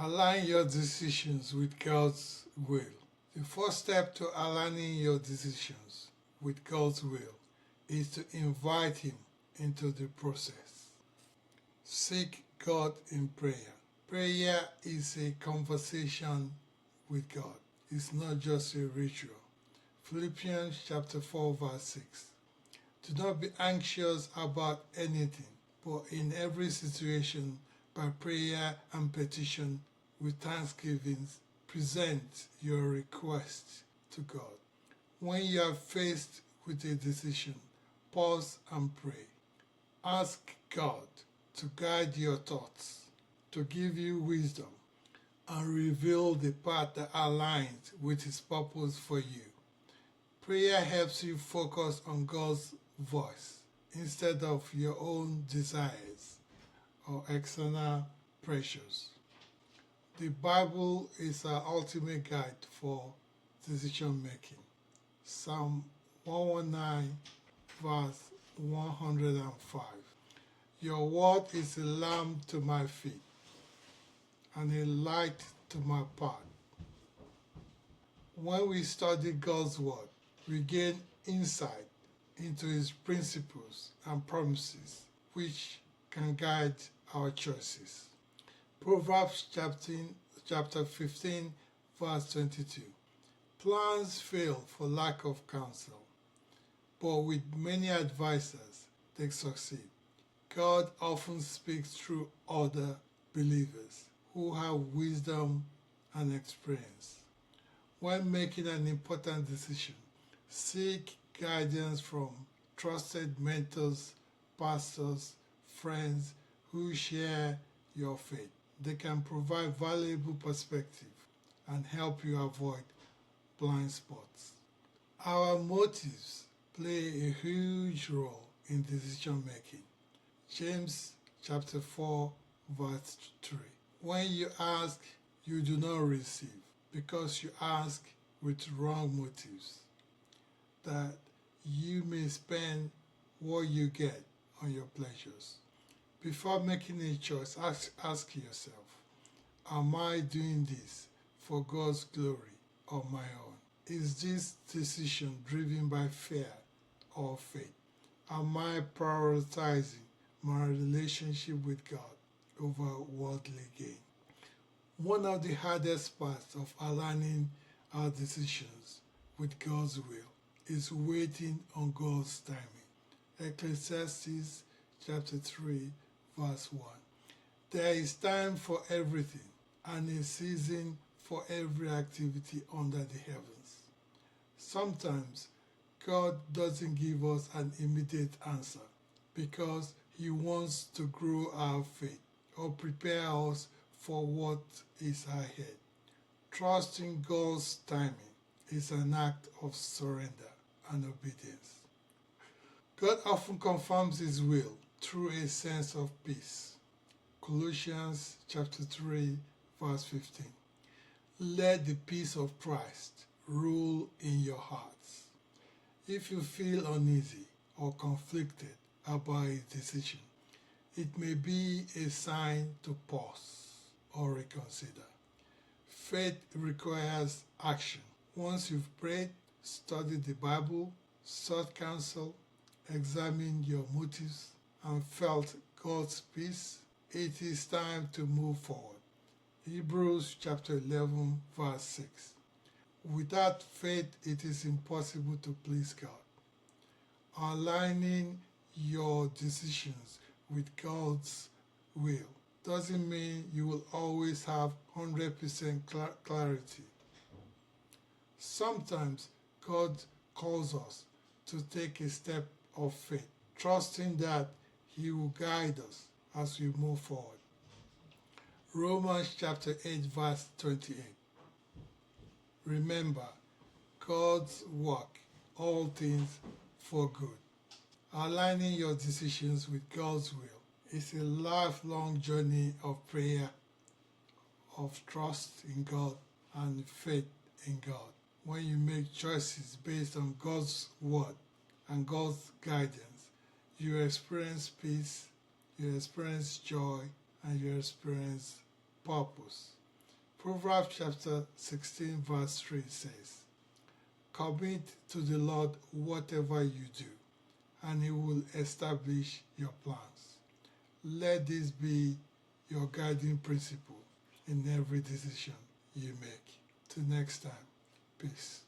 Align your decisions with God's will. The first step to aligning your decisions with God's will is to invite Him into the process. Seek God in prayer. Prayer is a conversation with God. It's not just a ritual. Philippians chapter 4 verse 6. Do not be anxious about anything, but in every situation, by prayer and petition, with thanksgiving, present your request to God. When you are faced with a decision, pause and pray. Ask God to guide your thoughts, to give you wisdom, and reveal the path that aligns with His purpose for you. Prayer helps you focus on God's voice instead of your own desires or external pressures. The Bible is our ultimate guide for decision making. Psalm 119 verse 105. Your word is a lamp to my feet and a light to my path. When we study God's word, we gain insight into His principles and promises, which can guide our choices. Proverbs chapter 15, verse 22. Plans fail for lack of counsel, but with many advisors, they succeed. God often speaks through other believers who have wisdom and experience. When making an important decision, seek guidance from trusted mentors, pastors, friends who share your faith. They can provide valuable perspective and help you avoid blind spots. Our motives play a huge role in decision making. James chapter 4 verse 3. When you ask, you do not receive, because you ask with wrong motives, that you may spend what you get on your pleasures. Before making a choice, ask yourself, am I doing this for God's glory or my own? Is this decision driven by fear or faith? Am I prioritizing my relationship with God over worldly gain? One of the hardest parts of aligning our decisions with God's will is waiting on God's timing. Ecclesiastes chapter 3 verse 1. There is time for everything and a season for every activity under the heavens. Sometimes God doesn't give us an immediate answer because He wants to grow our faith or prepare us for what is ahead. Trusting God's timing is an act of surrender and obedience. God often confirms His will through a sense of peace. Colossians chapter 3 verse 15. Let the peace of Christ rule in your hearts. If you feel uneasy or conflicted about a decision, it may be a sign to pause or reconsider. Faith requires action. Once you've prayed, studied the Bible, sought counsel, examined your motives, and felt God's peace, it is time to move forward. Hebrews chapter 11 verse 6. Without faith, it is impossible to please God. Aligning your decisions with God's will doesn't mean you will always have 100% clarity. Sometimes God calls us to take a step of faith, trusting that He will guide us as we move forward. Romans chapter 8 verse 28. Remember, God's work all things for good. Aligning your decisions with God's will is a lifelong journey of prayer, of trust in God, and faith in God. When you make choices based on God's word and God's guidance, you experience peace, you experience joy, and you experience purpose. Proverbs chapter 16 verse 3 says, "Commit to the Lord whatever you do, and He will establish your plans." Let this be your guiding principle in every decision you make. Till next time, peace.